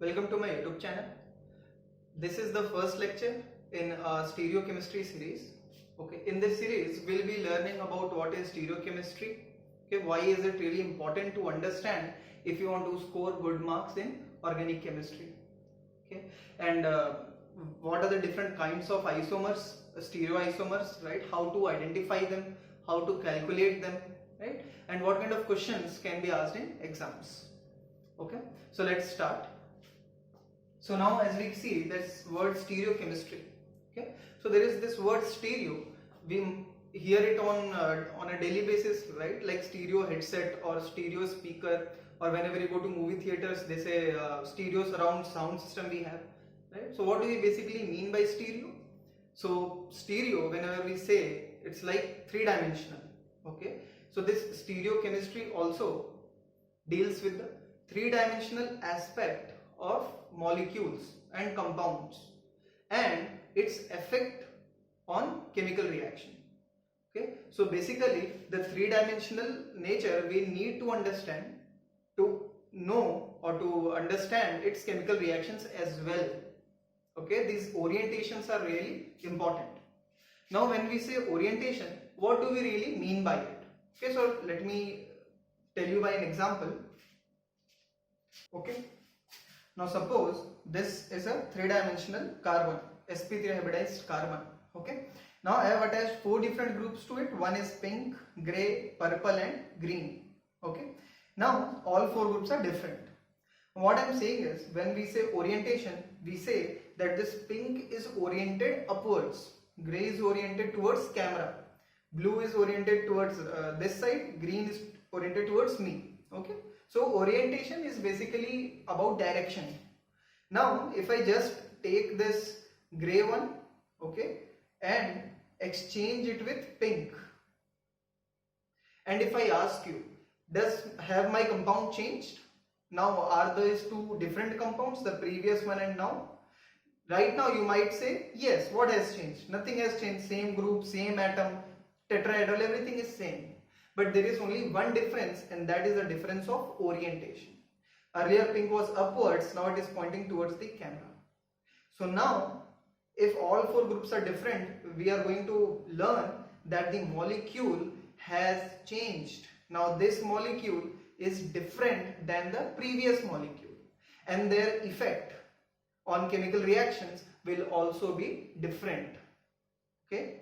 Welcome to my YouTube channel. This is the first lecture in our stereochemistry series. Okay, in this series we'll be learning about what is stereochemistry. Okay, why is it really important to understand if you want to score good marks in organic chemistry. Okay, and what are the different kinds of isomers, stereoisomers, right? How to identify them, how to calculate them, right? And what kind of questions can be asked in exams. Okay, so let's start. So now as we see this word stereochemistry, okay, so there is this word stereo, we hear it on a daily basis, right? Like stereo headset or stereo speaker, or whenever you go to movie theaters they say stereo surround sound system we have, right? So what do we basically mean by stereo? So stereo, whenever we say, it's like three-dimensional. Okay, so this stereochemistry also deals with the three-dimensional aspect of molecules and compounds and its effect on chemical reaction. Okay, so basically the three-dimensional nature we need to understand to know or to understand its chemical reactions as well. Okay, these orientations are really important. Now when we say orientation, what do we really mean by it? Okay, so let me tell you by an example. Okay, now suppose this is a three-dimensional carbon, sp3 hybridized carbon. Okay, now I have attached four different groups to it. One is pink, grey, purple and green. Okay, now all four groups are different. What I am saying is, when we say orientation, we say that this pink is oriented upwards, grey is oriented towards camera, blue is oriented towards this side, green is oriented towards me. Okay, so orientation is basically about direction. Now if I just take this grey one, okay, and exchange it with pink, and if I ask you, have my compound changed? Now are these two different compounds, the previous one and now? Right now you might say, yes, what has changed? Nothing has changed, same group, same atom, tetrahedral, everything is same. But there is only one difference, and that is the difference of orientation. Earlier pink was upwards, now it is pointing towards the camera. So now if all four groups are different, we are going to learn that the molecule has changed. Now this molecule is different than the previous molecule, and their effect on chemical reactions will also be different. Okay,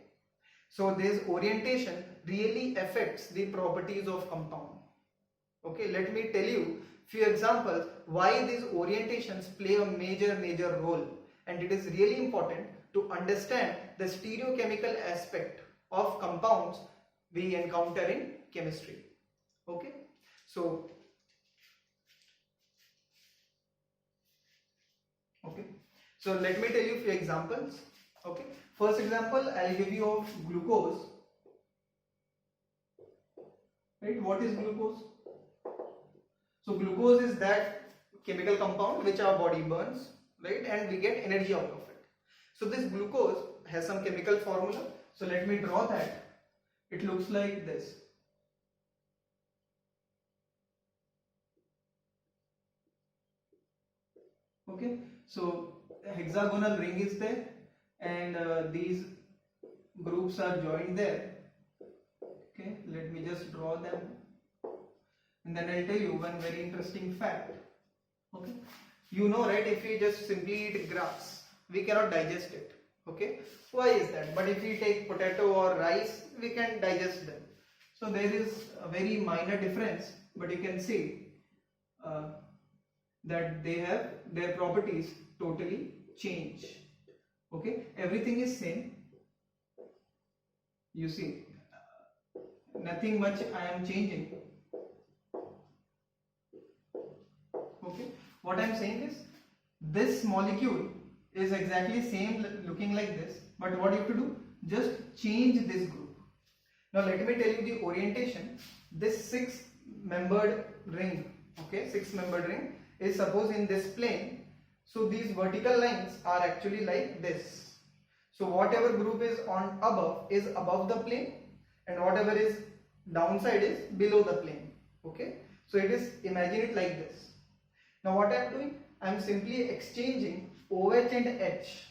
so this orientation really affects the properties of compound. Okay, let me tell you few examples why these orientations play a major role, and it is really important to understand the stereochemical aspect of compounds we encounter in chemistry. Okay, so let me tell you few examples. Okay, first example I'll give you of glucose. Right, what is glucose? So glucose is that chemical compound which our body burns, right, and we get energy out of it. So this glucose has some chemical formula. So let me draw that. It looks like this. Okay, so a hexagonal ring is there, and these groups are joined there. Okay, let me just draw them, and then I'll tell you one very interesting fact. Okay, you know, right, if we just simply eat grass, we cannot digest it. Okay, why is that? But if we take potato or rice, we can digest them. So there is a very minor difference, but you can see that they have their properties totally change. Okay, everything is same. You see, nothing much I am changing. Okay, what I am saying is, this molecule is exactly same looking like this, but what you have to do, just change this group. Now let me tell you the orientation. This six-membered ring, okay, six-membered ring is suppose in this plane. So these vertical lines are actually like this. So whatever group is on above is above the plane, and whatever is downside is below the plane. Okay, so it is, imagine it like this. Now what I am doing, I am simply exchanging OH and H.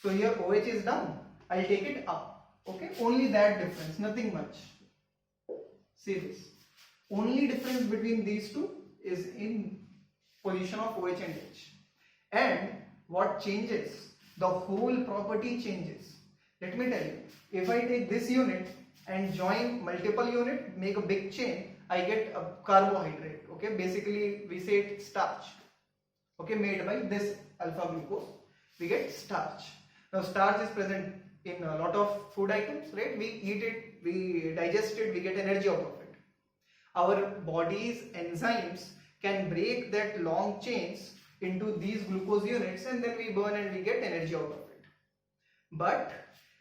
So here OH is down, I'll take it up. Okay, only that difference, nothing much. See this. Only difference between these two is in position of OH and H. And what changes? The whole property changes. Let me tell you, if I take this unit and join multiple unit, make a big chain, I get a carbohydrate. Okay, basically we say it's starch. Okay, made by this alpha glucose, we get starch. Now starch is present in a lot of food items, right? We eat it, we digest it, we get energy out of it. Our body's enzymes can break that long chains into these glucose units, and then we burn and we get energy out of it. But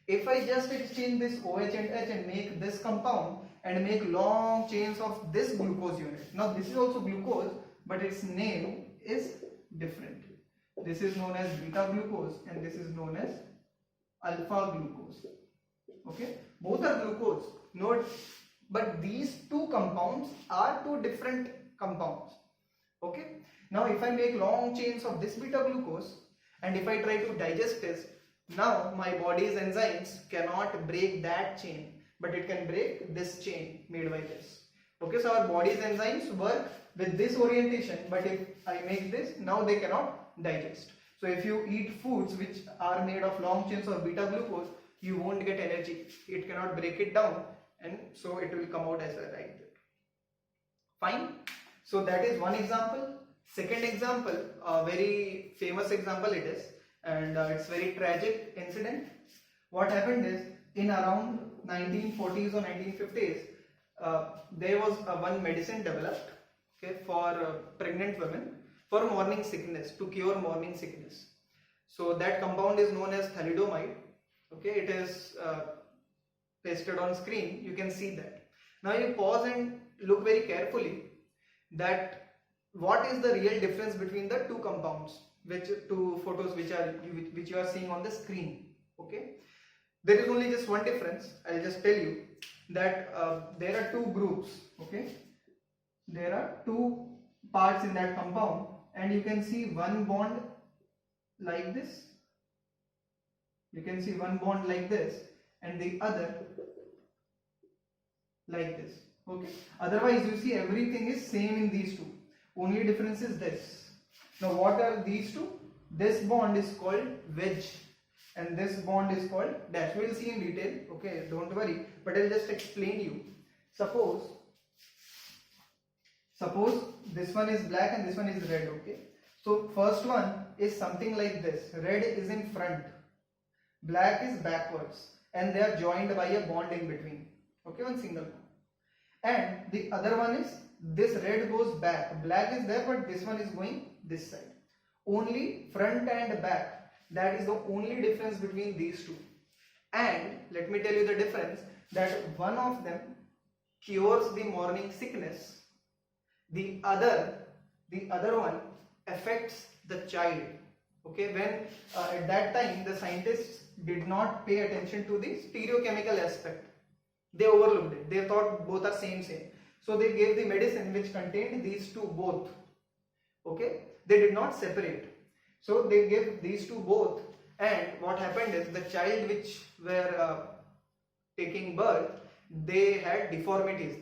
if I just exchange this OH and H and make this compound and make long chains of this glucose unit. Now this is also glucose, but its name is different. This is known as beta glucose and this is known as alpha glucose. Okay, both are glucose. Note, but these two compounds are two different compounds. Okay, now if I make long chains of this beta glucose and if I try to digest this, now my body's enzymes cannot break that chain, but it can break this chain made by this. Okay, so our body's enzymes work with this orientation, but if I make this, now they cannot digest. So if you eat foods which are made of long chains of beta glucose, you won't get energy. It cannot break it down, and so it will come out as a right there. Fine. So that is one example. Second example, a very famous example it is, and it's very tragic incident. What happened is, in around 1940s or 1950s, there was one medicine developed, okay, for pregnant women for morning sickness, to cure morning sickness. So that compound is known as thalidomide. Okay, it is pasted on screen. You can see that. Now you pause and look very carefully that what is the real difference between the two compounds, which two photos which you are seeing on the screen. Okay, there is only just one difference. I'll just tell you that there are two groups. Okay, there are two parts in that compound, and you can see one bond like this. You can see one bond like this, and the other like this. Okay, otherwise you see everything is same in these two. Only difference is this. Now what are these two? This bond is called wedge and this bond is called dash. We will see in detail. Okay, don't worry, but I'll just explain you. Suppose this one is black and this one is red. Okay, so first one is something like this. Red is in front, black is backwards, and they are joined by a bond in between. Okay, one single bond. And the other one is this red goes back, black is there, but this one is going this side. Only front and back, that is the only difference between these two. And let me tell you the difference, that one of them cures the morning sickness, the other one affects the child. Okay, when at that time the scientists did not pay attention to the stereochemical aspect. They overlooked it. They thought both are same. So they gave the medicine which contained these two both. Okay, they did not separate. So they gave these two both, and what happened is the child which were taking birth, they had deformities.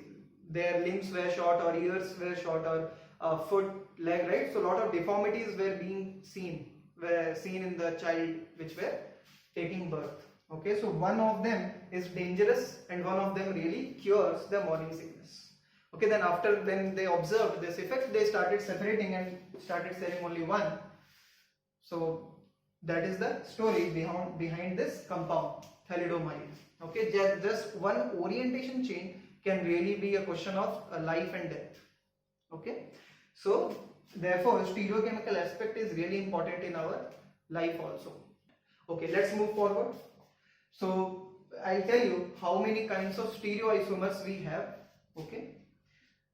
Their limbs were short, or ears were short, or foot, leg, right? So a lot of deformities were seen in the child which were taking birth. Okay, so one of them is dangerous and one of them really cures the morning sickness. Okay, then after when they observed this effect, they started separating and started selling only one. So that is the story behind this compound, thalidomide. Okay, just one orientation change can really be a question of life and death. Okay, so therefore stereochemical aspect is really important in our life also. Okay, let's move forward. So I'll tell you how many kinds of stereoisomers we have. Okay,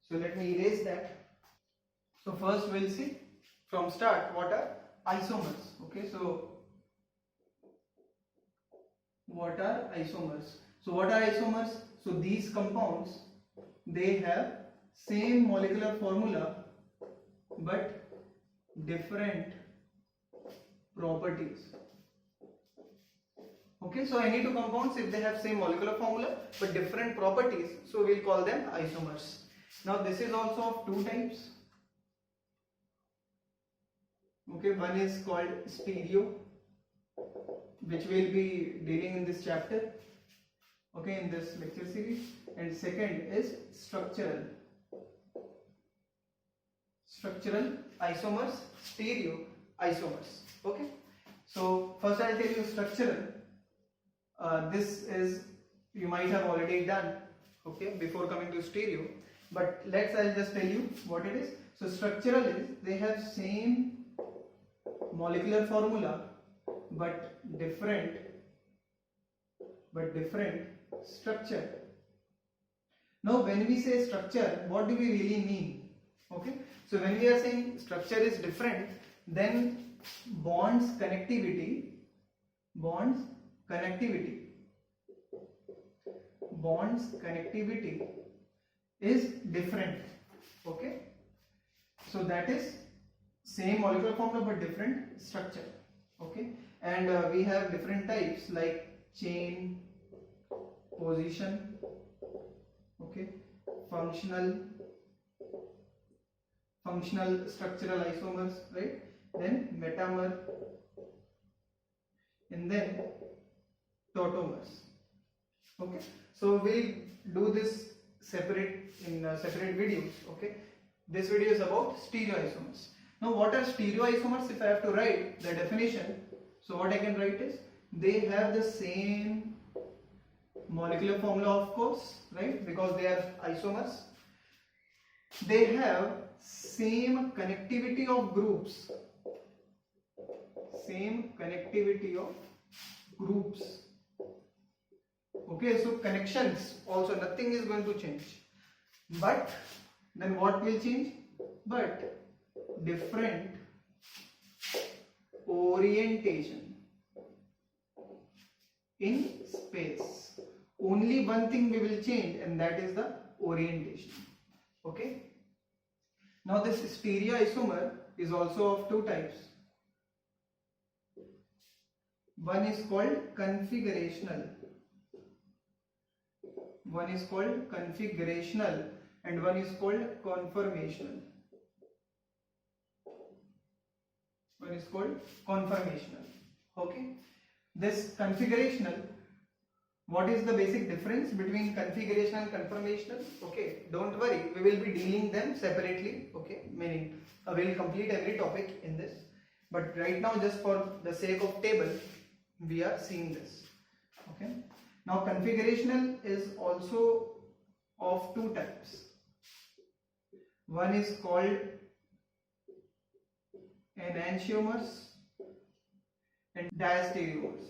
so let me erase that. So first we'll see from start what are isomers. Okay, so what are isomers? So what are isomers? So these compounds, they have same molecular formula but different properties. Okay, so any two compounds, if they have same molecular formula but different properties, so we'll call them isomers. Now this is also of two types. Okay, one is called stereo, which we'll be dealing in this chapter, okay, in this lecture series, and second is structural isomers, stereo isomers. Okay, so first I'll tell you structural. This is, you might have already done, okay, before coming to stereo, but I'll just tell you what it is. So structural is, they have same molecular formula but different structure. Now when we say structure, what do we really mean? Okay, so when we are saying structure is different, then bonds connectivity is different. Okay, so that is same molecular formula but different structure. Okay, and we have different types like chain, position, okay, functional structural isomers, right? Then metamer, and then tautomers. Okay, so we'll do this separate in separate videos. Okay, this video is about stereoisomers. Now what are stereoisomers? If I have to write the definition, so what I can write is, they have the same molecular formula, of course, right, because they are isomers. They have same connectivity of groups, okay, so connections also, nothing is going to change, but then what will change? But different orientation in space. Only one thing we will change, and that is the orientation. Okay, now this stereoisomer is also of two types. One is called configurational, and one is called conformational. Okay, this configurational, what is the basic difference between configurational and conformational? Okay, don't worry, we will be dealing them separately. Okay, meaning we will complete every topic in this, but right now, just for the sake of table, we are seeing this. Okay, now configurational is also of two types. One is called enantiomers and diastereomers.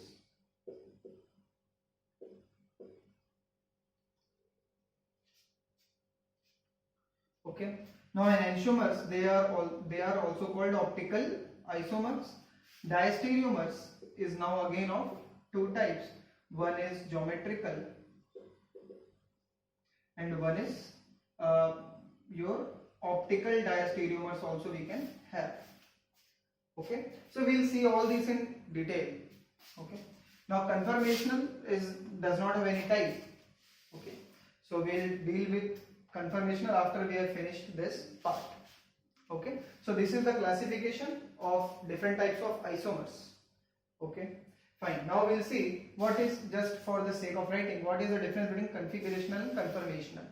Okay, now enantiomers, they are also called optical isomers. Diastereomers is now again of two types. One is geometrical and one is your optical diastereomers also we can have. Okay, so we'll see all these in detail. Okay, now conformational does not have any type. Okay, so we'll deal with conformational after we have finished this part. Okay, so this is the classification of different types of isomers. Okay, fine. Now we'll see what is, just for the sake of writing, what is the difference between configurational and conformational.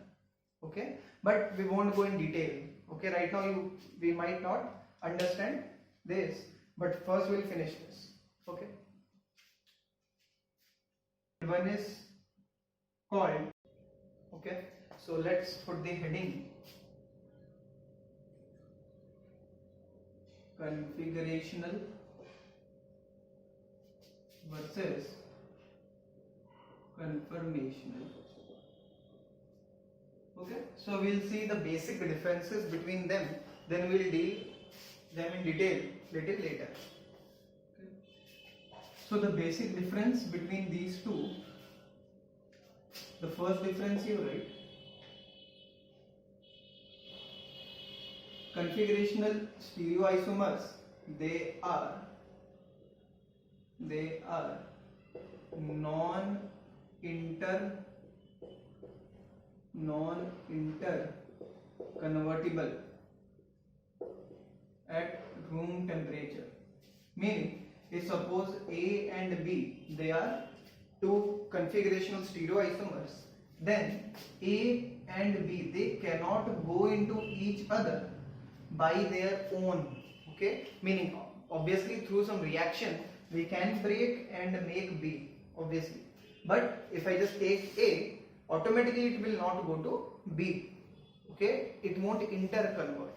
Okay, but we won't go in detail. Okay, right now we might not understand this, but first we'll finish this. Okay, one is called, okay, so let's put the heading configurational versus conformational. Okay, so we'll see the basic differences between them, then we'll deal them in detail little later. Okay. So the basic difference between these two, the first difference you write configurational stereoisomers, they are non-inter convertible at room temperature. Meaning, if suppose A and B, they are two configurational stereoisomers, then A and B, they cannot go into each other by their own. Okay, meaning obviously through some reaction we can break and make B, obviously, but if I just take A, automatically it will not go to B. Okay, it won't interconvert.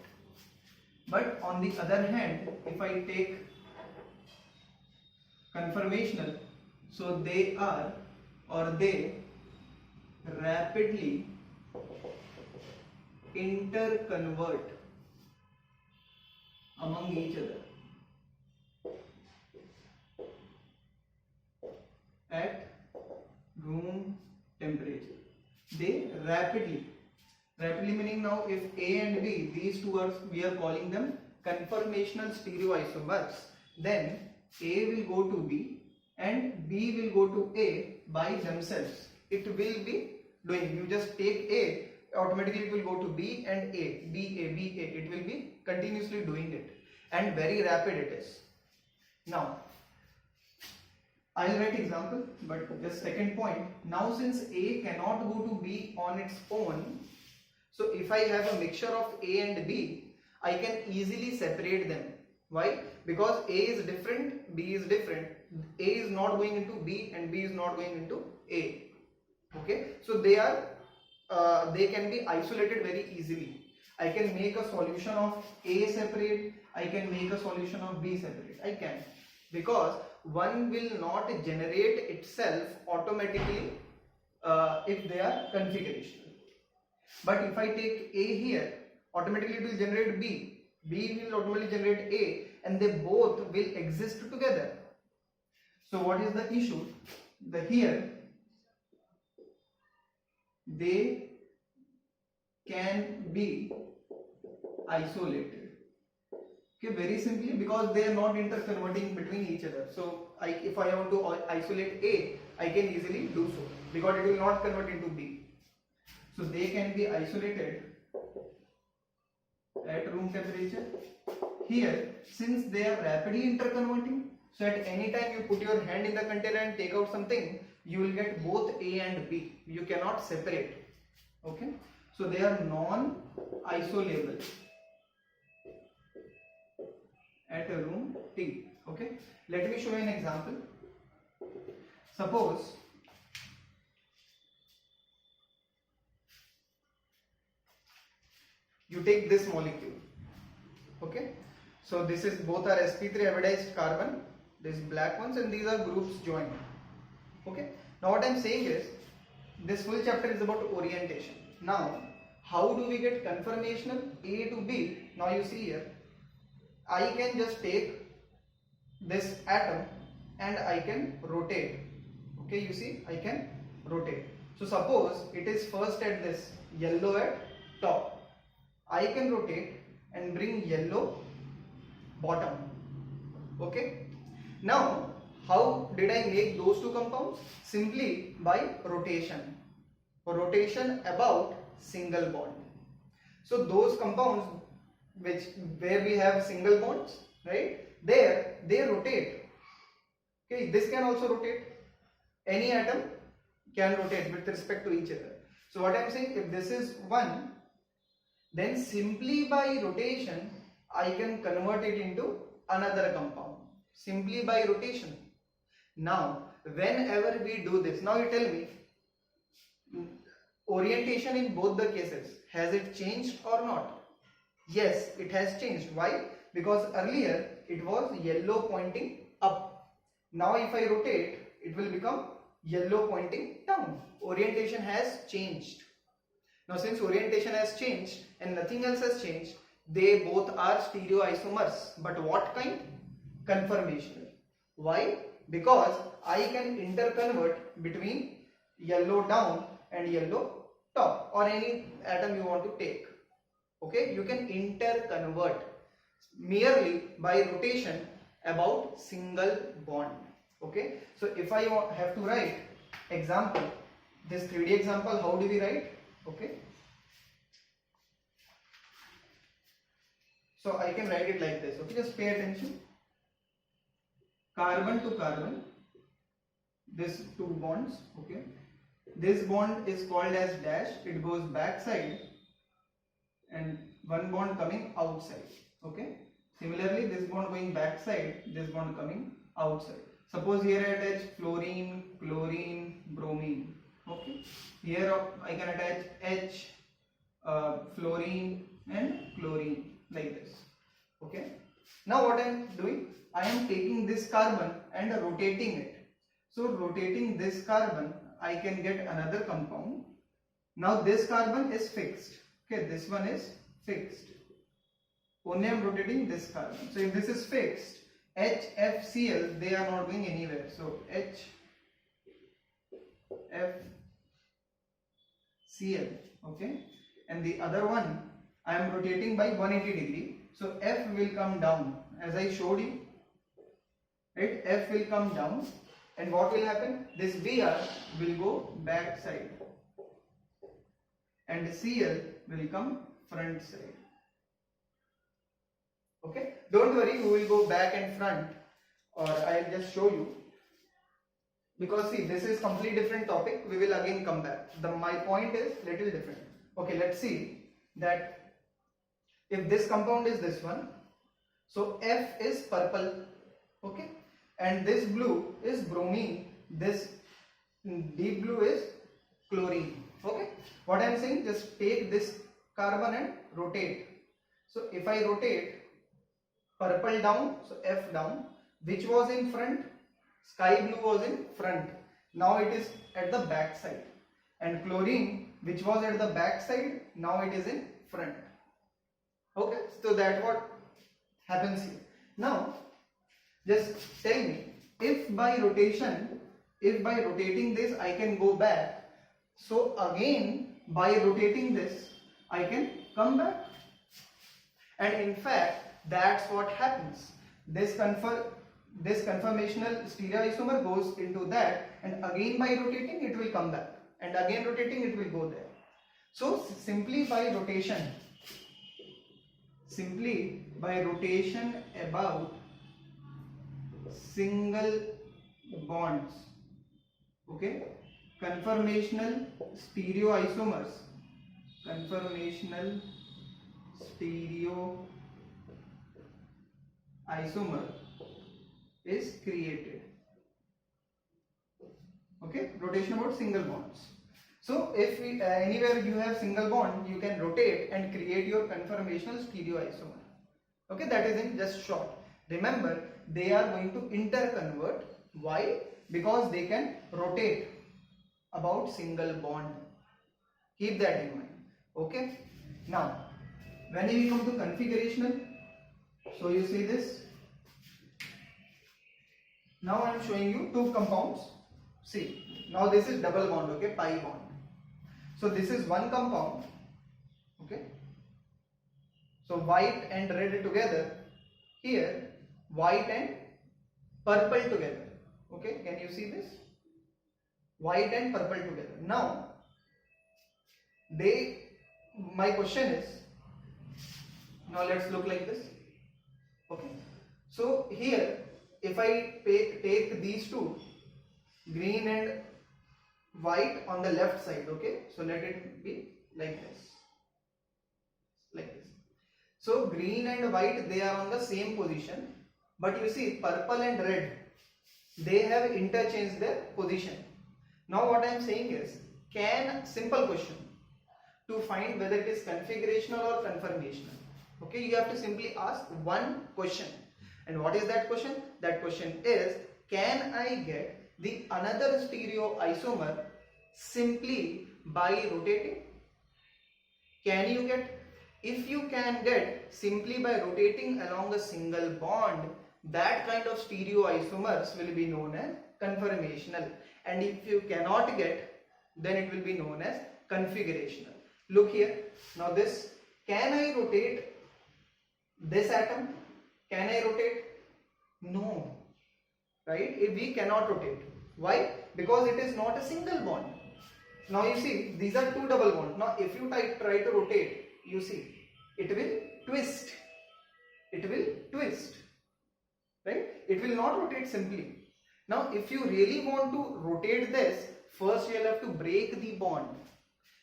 But on the other hand, if I take conformational, so they rapidly interconvert among each other at room temperature. They rapidly meaning, now if A and B, these two are, we are calling them conformational stereoisomers, then A will go to B and B will go to A by themselves. It will be doing, you just take A, automatically it will go to B and A, B, A, B, A. It will be continuously doing it, and very rapid it is. Now, I'll write example, but just second point. Now since A cannot go to B on its own, so if I have a mixture of A and B, I can easily separate them. Why? Because A is different, B is different. A is not going into B and B is not going into A. Okay, so they can be isolated very easily. I can make a solution of A separate, I can make a solution of B separate. I can, because one will not generate itself automatically if they are configurational. But if I take A here, automatically it will generate B, B will automatically generate A, and they both will exist together. So what is the issue? Here they can be isolated. Okay, very simply because they are not interconverting between each other. So if I want to isolate A, I can easily do so because it will not convert into B. So they can be isolated at room temperature. Here, since they are rapidly interconverting, so at any time you put your hand in the container and take out something, you will get both A and B. You cannot separate. Okay, so they are non-isolable at a room T. Okay, let me show you an example. Suppose you take this molecule. Okay, so this is, both are sp3 hybridized carbon, these black ones, and these are groups joined. Okay, now what I am saying is, this full chapter is about orientation. Now, how do we get conformational A to B? Now you see here, I can just take this atom and I can rotate. Okay, you see, I can rotate. So suppose it is first at this yellow at top, I can rotate and bring yellow bottom. Okay, now how did I make those two compounds? Simply by rotation. Rotation about single bond. So those compounds where we have single bonds, right, there they rotate. Okay, this can also rotate. Any atom can rotate with respect to each other. So what I am saying, if this is 1, then simply by rotation I can convert it into another compound. Simply by rotation. Now whenever we do this, now you tell me, orientation in both the cases, has it changed or not? Yes, it has changed. Why? Because earlier it was yellow pointing up. Now if I rotate, it will become yellow pointing down. Orientation has changed. Now since orientation has changed and nothing else has changed, they both are stereoisomers. But what kind? Conformational. Why? Because I can interconvert between yellow down and yellow top, or any atom you want to take. Okay, you can interconvert merely by rotation about single bond. Okay, so if I have to write example, this 3D example, how do we write? Okay, so I can write it like this. Okay, just pay attention. Carbon to carbon, this two bonds. Okay, this bond is called as dash, it goes backside, and one bond coming outside. Okay, similarly this bond going backside, this bond coming outside. Suppose here I attach fluorine, chlorine, bromine. Okay, here I can attach H, fluorine and chlorine, like this. Okay, now what I am doing, I am taking this carbon and rotating it. So rotating this carbon, I can get another compound. Now this carbon is fixed. Okay, this one is fixed. Only I am rotating this carbon. So if this is fixed, HFCl, they are not going anywhere. So HFCl. Okay, and the other one I am rotating by 180 degree. So F will come down, as I showed you. Right, F will come down, and what will happen? This Br will go back side, and Cl will come front side. Okay, don't worry, we will go back and front, or I'll just show you, because see, this is completely different topic. We will again come back. My point is little different. Okay, let's see that if this compound is this one, so F is purple. Okay, and this blue is bromine, this deep blue is chlorine. Okay, what I am saying, just take this carbon and rotate. So if I rotate, purple down, so F down, which was in front, sky blue was in front, now it is at the back side, and chlorine, which was at the back side, now it is in front. Okay, so that's what happens here. Now just tell me, if by rotating this I can go back, so again by rotating this I can come back, and in fact that's what happens. This conformational stereoisomer goes into that, and again by rotating it will come back, and again rotating it will go there. So simply by rotation about single bonds, okay, conformational stereoisomer is created. Okay, rotation about single bonds. So if anywhere you have single bond, you can rotate and create your conformational stereoisomer. Okay, that is in just short. Remember, they are going to interconvert. Why? Because they can rotate about single bond. Keep that in mind. Okay, now when we come to configurational, so you see this. Now I am showing you two compounds. See, now this is double bond, okay, pi bond. So this is one compound, okay. So white and red together. Here white and purple together. Okay, can you see this? White and purple together. Now my question is, now let's look like this. Okay, so here if I take these two, green and white on the left side, okay, so let it be like this, so green and white, they are on the same position, but you see purple and red, they have interchanged their position. Now what I am saying is, simple question to find whether it is configurational or conformational. Okay, you have to simply ask one question, and what is that question? That question is, can I get the another stereoisomer simply by rotating? Can you get? If you can get simply by rotating along a single bond, that kind of stereoisomers will be known as conformational, and if you cannot get, then it will be known as configurational. Look here, now this Can I rotate this atom? Can I rotate? No, right? We cannot rotate. Why? Because it is not a single bond. Now you see, these are two double bonds. Now if you try to rotate, you see, it will twist. It will twist, right? It will not rotate simply. Now if you really want to rotate this, first you will have to break the bond.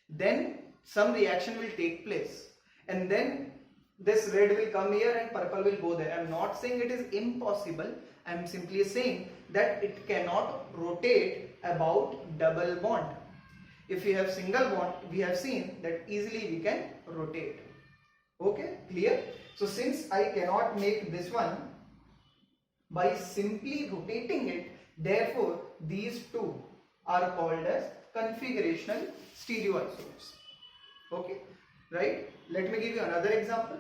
Then some reaction will take place. And then this red will come here and purple will go there. I am not saying it is impossible. I am simply saying that it cannot rotate about double bond. If we have single bond, we have seen that easily we can rotate. Okay, clear? So since I cannot make this one by simply rotating it, therefore these two are called as configurational stereoisomers. Okay, right? Let me give you another example.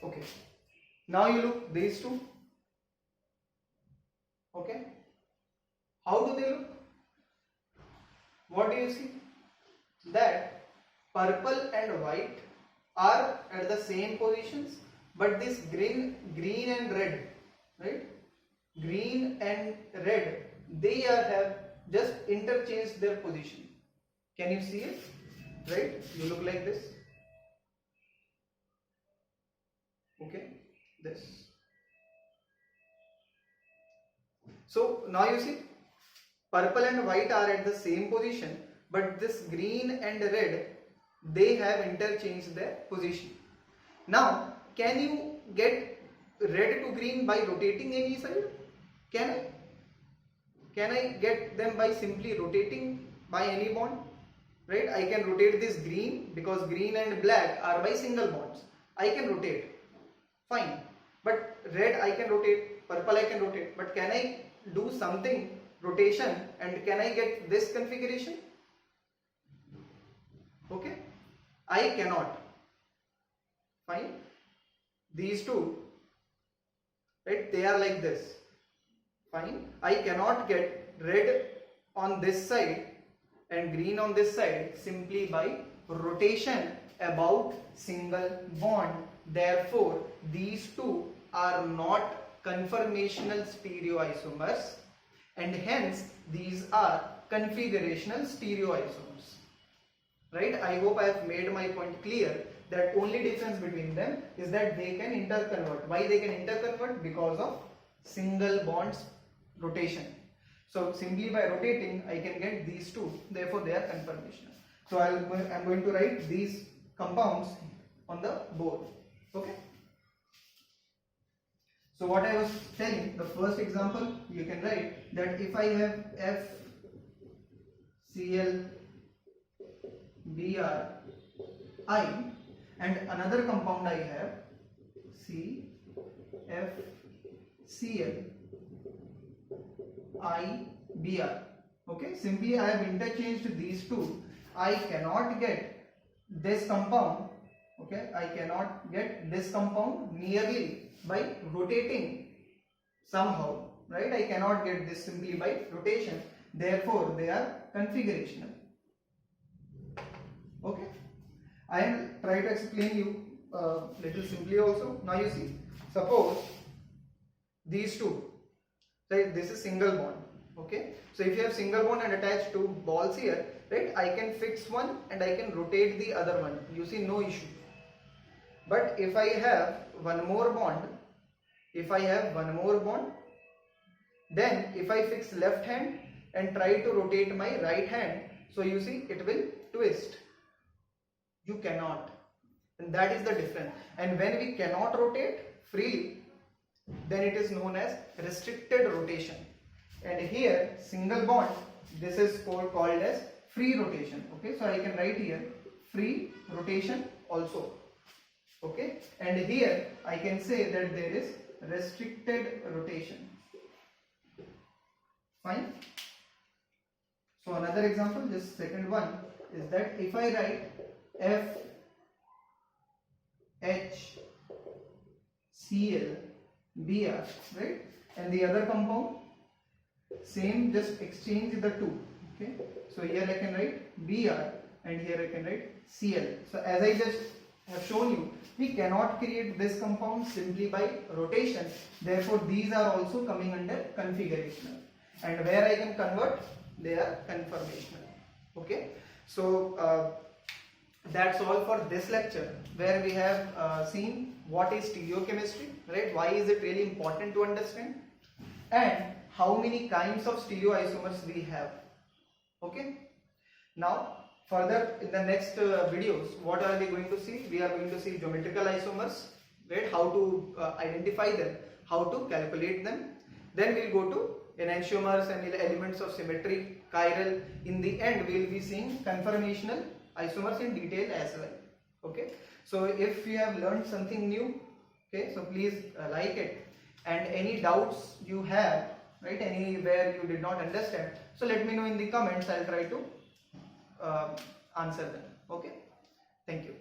Okay, now you look these two. Okay, how do they look? What do you see? That purple and white are at the same positions, but this green and red, right? Green and red, they have just interchanged their position. Can you see it? Right? You look like this. Okay, this. So now you see, purple and white are at the same position, but this green and red, they have interchanged their position. Now, can you get red to green by rotating any side? Can I? Can I get them by simply rotating by any bond? Right? I can rotate this green because green and black are by single bonds. I can rotate. Fine. But red I can rotate, purple I can rotate. But can I do something rotation and can I get this configuration? Okay. I cannot. Fine. These two, right? They are like this. Fine. I cannot get red on this side and green on this side simply by rotation about single bond. Therefore, these two are not conformational stereoisomers and hence these are configurational stereoisomers. Right? I hope I have made my point clear that only difference between them is that they can interconvert. Why they can interconvert? Because of single bonds rotation. So simply by rotating I can get these two, therefore they are conformational. So I am going to write these compounds on the board. Okay. So what I was telling, the first example you can write that if I have FClBrI and another compound I have CFClIBr. Okay, simply I have interchanged these two. I cannot get this compound. Okay, I cannot get this compound merely by rotating somehow, right? I cannot get this simply by rotation. Therefore, they are configurational. Okay, I am trying to explain you little simply also. Now you see, suppose these two, right? This is single bond. Okay, so if you have single bond and attach two balls here, right? I can fix one and I can rotate the other one. You see, no issue. But if I have one more bond, then if I fix left hand and try to rotate my right hand, so you see it will twist. You cannot. And that is the difference. And when we cannot rotate freely, then it is known as restricted rotation. and here single bond, this is called as free rotation. Okay, so I can write here free rotation also. Okay, and here I can say that there is restricted rotation. Fine. So another example, this second one is that if I write F H Cl Br, right, and the other compound same, just exchange the two. Okay, so here I can write Br and here I can write Cl. So as I just have shown you, we cannot create this compound simply by rotation, therefore these are also coming under configurational, and where I can convert, they are conformational. Okay, so that's all for this lecture, where we have seen what is stereochemistry, right? Why is it really important to understand, and how many kinds of stereoisomers we have. Okay, now further in the next videos, what are we going to see? We are going to see geometrical isomers, right? How to identify them, how to calculate them. Then we'll go to enantiomers and elements of symmetry, chiral. In the end, we will be seeing conformational isomers in detail as well. Okay, so if you have learned something new, okay, so please like it, and any doubts you have, right, anywhere you did not understand, so let me know in the comments. I'll try to answer them. Okay, thank you.